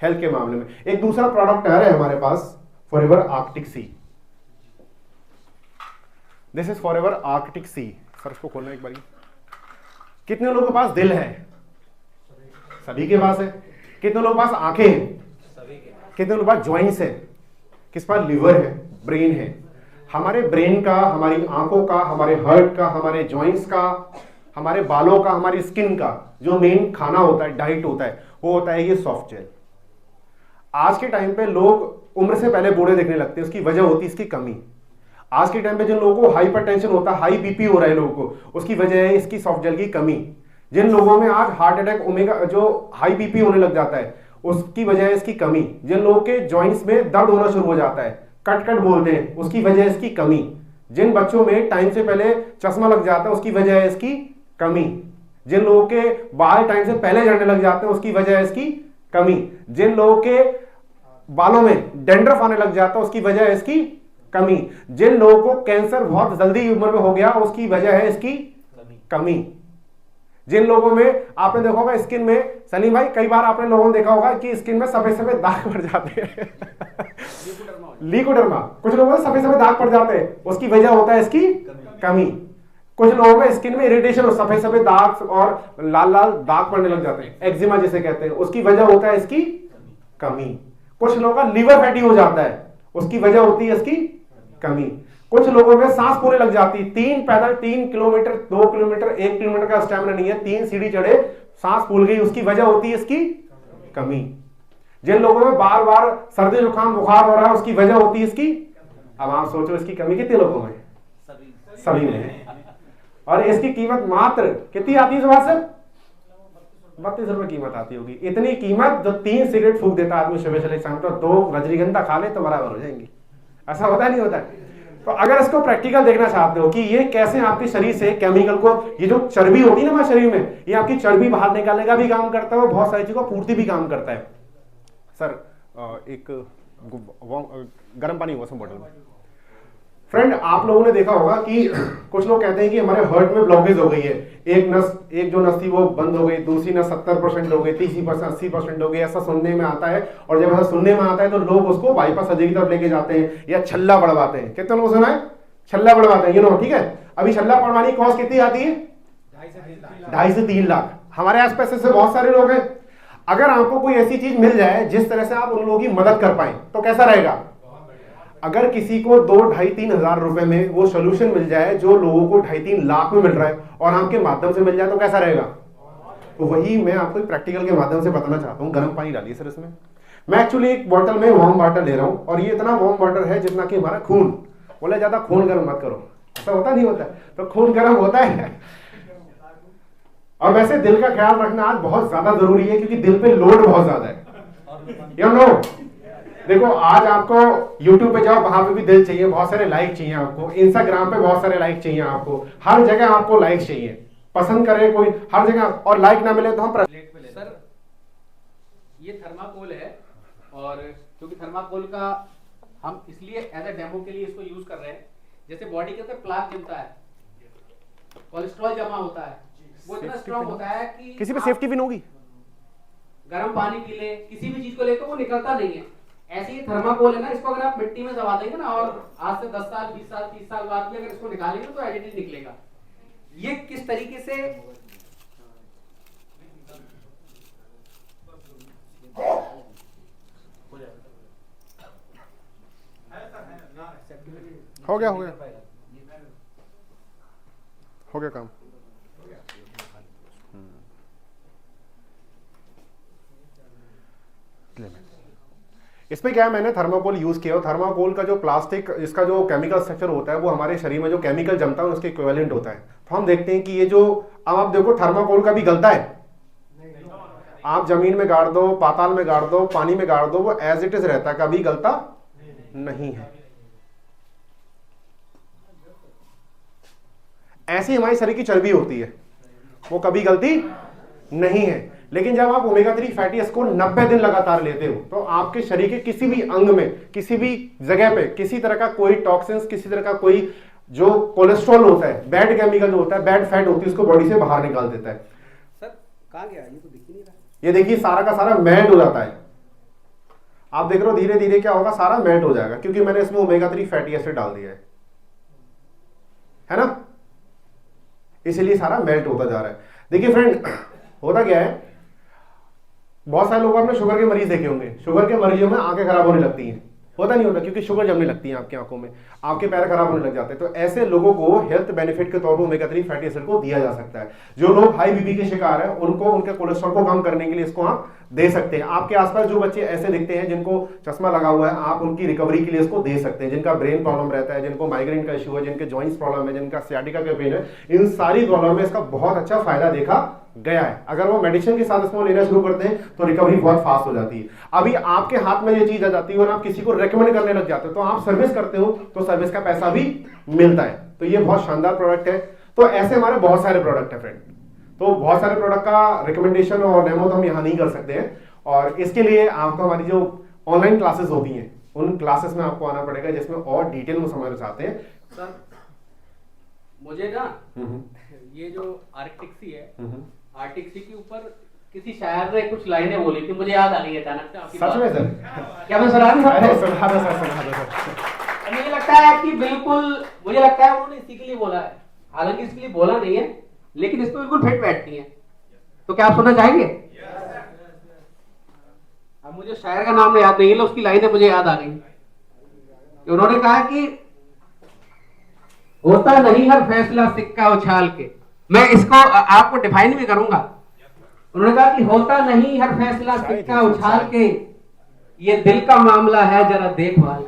Health के मामले में। एक दूसरा प्रोडक्ट है हमारे पास, Forever Arctic Sea. This is Forever Arctic Sea. Sir इसको खोलना एक बार। कितने लोगों के पास दिल है? सभी के पास है। कितने लोगों के पास आंखें हैं? सभी के। कितने लोगों के पास जॉइंट्स है? किस पास लिवर है, ब्रेन है? हमारे ब्रेन का, हमारी आंखों का, हमारे हार्ट का, हमारे जॉइंट्स का, हमारे बालों का, हमारी स्किन का जो मेन खाना होता है, डाइट होता है, वो होता है ये सॉफ्ट जेल। आज के टाइम पे लोग उम्र से पहले बूढ़े दिखने लगते हैं, उसकी वजह होती है इसकी कमी। आज के टाइम पे जिन लोगों को हाइपरटेंशन होता है, हाई बीपी हो रहा है लोगों को, उसकी वजह है इसकी सॉफ्ट जेल की कमी। जिन लोगों में आज हार्ट अटैक, ओमेगा जो हाई बीपी होने लग जाता है, उसकी वजह है इसकी कमी। जिन लोगों के जॉइंट्स में दर्द होना शुरू हो जाता है, कट कट बोलते हैं, उसकी वजह है इसकी कमी। जिन बच्चों में टाइम से पहले चश्मा लग जाता है, उसकी वजह है इसकी कमी। जिन लोगों के बाल टाइम से पहले झड़ने लग जाते हैं, उसकी वजह है इसकी कमी। जिन लोगों के बालों में डैंड्रफ आने लग जाता है, उसकी वजह है इसकी कमी। जिन लोगों को कैंसर बहुत जल्दी उम्र में हो गया, उसकी वजह है इसकी कमी। जिन लोगों में आपने देखा होगा स्किन में, सलीम भाई कई बार आपने लोगों ने देखा होगा कि स्किन में सफेद सफेद दाग पड़ जाते हैं लीकोडर्मा। कुछ लोगों में सफेद सफेद दाग पड़ जाते हैं, उसकी वजह होता है इसकी कमी। कुछ लोगों में स्किन में इरिटेशन, सफेद सफेद दाग और लाल लाल दाग पड़ने लग जाते हैं, एक्जिमा जिसे कहते हैं, उसकी वजह होता है इसकी कमी। कुछ लोगों का लीवर फैटी हो जाता है, उसकी वजह होती है इसकी कमी। कुछ लोगों में सांस फूलने लग जाती है, 3 किलोमीटर 2 किलोमीटर 1 किलोमीटर का स्टैमिना नहीं है, 3 सीढ़ी चढ़े सांस फूल गई, उसकी वजह होती है इसकी कमी। जिन लोगों में बार बार सर्दी जुकाम बुखार हो रहा है, उसकी वजह होती है इसकी, अब आप सोचो इसकी कमी कितने लोगों में? सभी में। और इसकी कीमत मात्र कितनी आती है सुबह से? 32 रुपए कीमत आती होगी। इतनी कीमत जो 3 सिगरेट फूक देता आदमी सुबह से शाम, तो 2 रजनीगंधा खा ले तो बराबर हो जाएंगी। ऐसा होता नहीं होता? तो अगर इसको प्रैक्टिकल देखना चाहते हो कि ये कैसे आपके शरीर से केमिकल को, ये जो चर्बी होती है ना हमारे शरीर में, ये आपकी चर्बी बाहर निकालने का भी काम करता है, बहुत सारी चीजों को पूर्ति भी काम करता है। सर एक गर्म पानी हुआ बोतल में। फ्रेंड आप लोगों ने देखा होगा कि कुछ लोग कहते हैं कि हमारे हार्ट में ब्लॉकेज हो गई है, एक जो नस थी वो बंद हो गई, दूसरी नस 70% हो गई, तीसरी 80% हो गई, ऐसा सुनने में आता है। और जब ऐसा सुनने में आता है तो लोग उसको बाईपास सर्जरी की तरफ लेके जाते हैं या छल्ला बढ़वाते हैं। कितने लोग सुना है? छल्ला बढ़वाते हैं, ठीक है। अभी छल्ला बढ़वाने की कॉस्ट कितनी आती है? 2.5 से 3 लाख। हमारे आसपास ऐसे बहुत सारे लोग हैं। अगर आपको कोई ऐसी चीज मिल जाए जिस तरह से आप उन लोगों की मदद कर पाए तो कैसा रहेगा? अगर किसी को 2-2.5-3 हजार रुपए में वो सोल्यूशन मिल जाए जो लोगों को 2.5-3 लाख में मिल रहा है और आपके माध्यम से मिल जाए तो कैसा रहेगा? तो वही मैं आपको प्रैक्टिकल के माध्यम से बताना चाहता हूँ। गर्म पानी डालिए सर इसमें। मैं एक्चुअली एक बोतल में वार्म वाटर ले रहा हूँ और ये इतना वार्म वाटर है जितना कि हमारा खून। बोले ज्यादा खून गर्म मत करो, ऐसा होता नहीं होता? तो खून गर्म होता है। और वैसे दिल का ख्याल रखना आज बहुत ज्यादा जरूरी है क्योंकि दिल पे लोड बहुत ज्यादा है। यू नो, देखो आज आपको YouTube पे जाओ, वहां पे भी दिल चाहिए, बहुत सारे लाइक चाहिए आपको, इंस्टाग्राम पे बहुत सारे लाइक चाहिए आपको, हर जगह आपको लाइक चाहिए, पसंद करे कोई हर जगह, और लाइक ना मिले तो हम सर ये थर्माकोल है और क्योंकि थर्माकोल का हम इसलिए एज अ डेमो के लिए इसको यूज कर रहे हैं, जैसे बॉडी के अंदर प्लाक जमता है, कोलेस्ट्रॉल जमा होता है, वो इतना स्ट्रांग होता है कि किसी पे सेफ्टी भी नहीं होगी। गर्म पानी पी ले, किसी भी चीज को लेकर वो निकलता नहीं है। ऐसे ही थर्माकोल है ना, इसको अगर आप मिट्टी में दबा देंगे ना और आज से 10 साल 20 साल 30 साल बाद भी अगर इसको निकालेंगे तो एडिटिव निकलेगा। ये किस तरीके से हो गया काम। इसमें क्या है, मैंने थर्माकोल यूज किया। थर्माकोल का जो प्लास्टिक, इसका जो केमिकल स्ट्रक्चर होता है वो हमारे शरीर में जो केमिकल जमता है उसके इक्विवेलेंट होता है। तो हम देखते हैं कि ये जो, अब आप देखो थर्माकोल का भी गलता है, आप जमीन में गाड़ दो, पाताल में गाड़ दो, पानी में गाड़ दो, वो एज इट इज रहता है, कभी गलता नहीं है। ऐसी हमारी शरीर की चर्बी होती है, वो कभी गलती नहीं है। लेकिन जब आप ओमेगा 3 फैटी एसिड को 90 दिन लगातार लेते हो तो आपके शरीर के किसी भी अंग में, किसी भी जगह पे किसी तरह का कोई टॉक्सिन्स, किसी तरह का कोई जो कोलेस्ट्रॉल होता है, बैड केमिकल जो होता है, बैड फैट होती है, उसको बॉडी से बाहर निकाल देता है। सर कहां गया? ये तो दिख ही नहीं रहा। ये देखिए सारा का सारा मैल्ट हो जाता है। आप देख रहे हो धीरे धीरे क्या होगा, सारा मेल्ट हो जाएगा, क्योंकि मैंने इसमें ओमेगा 3 फैटी एसिड डाल दिया है ना, इसलिए सारा मेल्ट होता जा रहा है। देखिए फ्रेंड, होता क्या है, बहुत सारे लोग आपने शुगर के मरीज देखे होंगे, शुगर के मरीजों में आंखें खराब होने लगती हैं, होता नहीं होता, क्योंकि शुगर जमने लगती है आपकी आंखों में, आपके पैर खराब होने लग जाते हैं। तो ऐसे लोगों को हेल्थ बेनिफिट के तौर पर ओमेगा 3 फैटी एसिड को दिया जा सकता है। जो लोग हाई बीपी के शिकार हैं, उनको उनके कोलेस्ट्रॉल को कम करने के लिए इसको आप दे सकते हैं। आपके आसपास जो बच्चे ऐसे दिखते हैं जिनको चश्मा लगा हुआ है, आप उनकी रिकवरी के लिए इसको दे सकते हैं। जिनका ब्रेन प्रॉब्लम रहता है, जिनको माइग्रेन का इशू है, जिनके जॉइंट्स प्रॉब्लम है, जिनका सियाटिका का पेन है, इन सारी प्रॉब्लम में इसका बहुत अच्छा फायदा देखा गया है। अगर वो मेडिसिन के साथ इसको लेना शुरू करते हैं तो रिकवरी बहुत फास्ट हो जाती है। अभी आपके हाथ में ये चीज आ जाती है और आप किसी को रेकमेंड करने लग जाते हो, तो आप सर्विस करते हो तो सर्विस का पैसा भी मिलता है। तो ये बहुत शानदार प्रोडक्ट है। तो ऐसे हमारे बहुत सारे प्रोडक्ट है फ्रेंड, तो बहुत सारे प्रोडक्ट का रिकमेंडेशन और डेमो तो हम यहाँ नहीं कर सकते हैं, और इसके लिए आपको हमारी जो ऑनलाइन क्लासेस होती हैं उन क्लासेस में आपको आना पड़ेगा, जिसमें और डिटेल में समझना चाहते हैं। सर मुझे ना ये जो आर्टिक्सी है, आर्टिक्सी के ऊपर किसी शायर ने कुछ लाइनें बोली थी, मुझे याद आ गई अचानक से आपकी सच में सर? क्या मैं सुना दूं? अरे सुना दो सर, सुना दो सर। मुझे लगता है कि बिल्कुल, मुझे लगता है उन्होंने इसी के लिए बोला है, हालांकि इसके लिए बोला नहीं है, लेकिन इस पर बिल्कुल फिट बैठती है। तो क्या आप सुनना चाहेंगे? अब मुझे शायर का नाम याद नहीं है, उसकी लाइनें मुझे याद आ गई। उन्होंने कहा कि होता नहीं हर फैसला सिक्का उछाल के, मैं इसको आपको डिफाइन भी करूंगा। उन्होंने कहा कि होता नहीं हर फैसला सिक्का उछाल के, ये दिल का मामला है जरा देखभाल।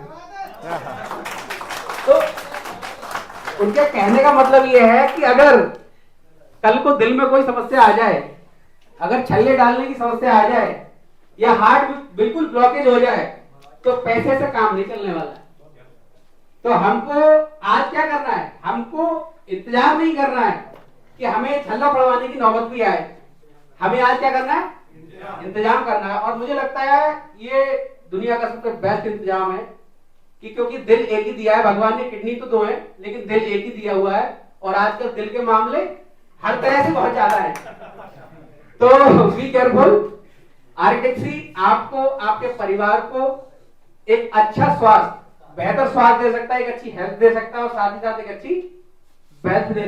तो उनके कहने का मतलब ये है कि अगर कल को दिल में कोई समस्या आ जाए, अगर छल्ले डालने की समस्या आ जाए, या हार्ट बिल्कुल ब्लॉकेज हो जाए, तो पैसे से काम नहीं चलने वाला है। तो हमको आज क्या करना है, हमको इंतजार नहीं करना है कि हमें छल्ला पड़वाने की नौबत भी आए, हमें आज क्या करना है, इंतजाम करना है। और मुझे लगता है ये दुनिया का सबसे बेस्ट इंतजाम है, कि क्योंकि दिल एक ही दिया है भगवान ने, किडनी तो दो है लेकिन दिल एक ही दिया हुआ है, और आजकल दिल के मामले हर तरह से बहुत ज्यादा है। तो बी केयरफुल। आर्टिक्सी आपको, आपके परिवार को एक अच्छा स्वास्थ्य, बेहतर स्वास्थ्य दे सकता है, एक अच्छी हेल्थ दे सकता है, और साथ ही साथ एक अच्छी वेल्थ दे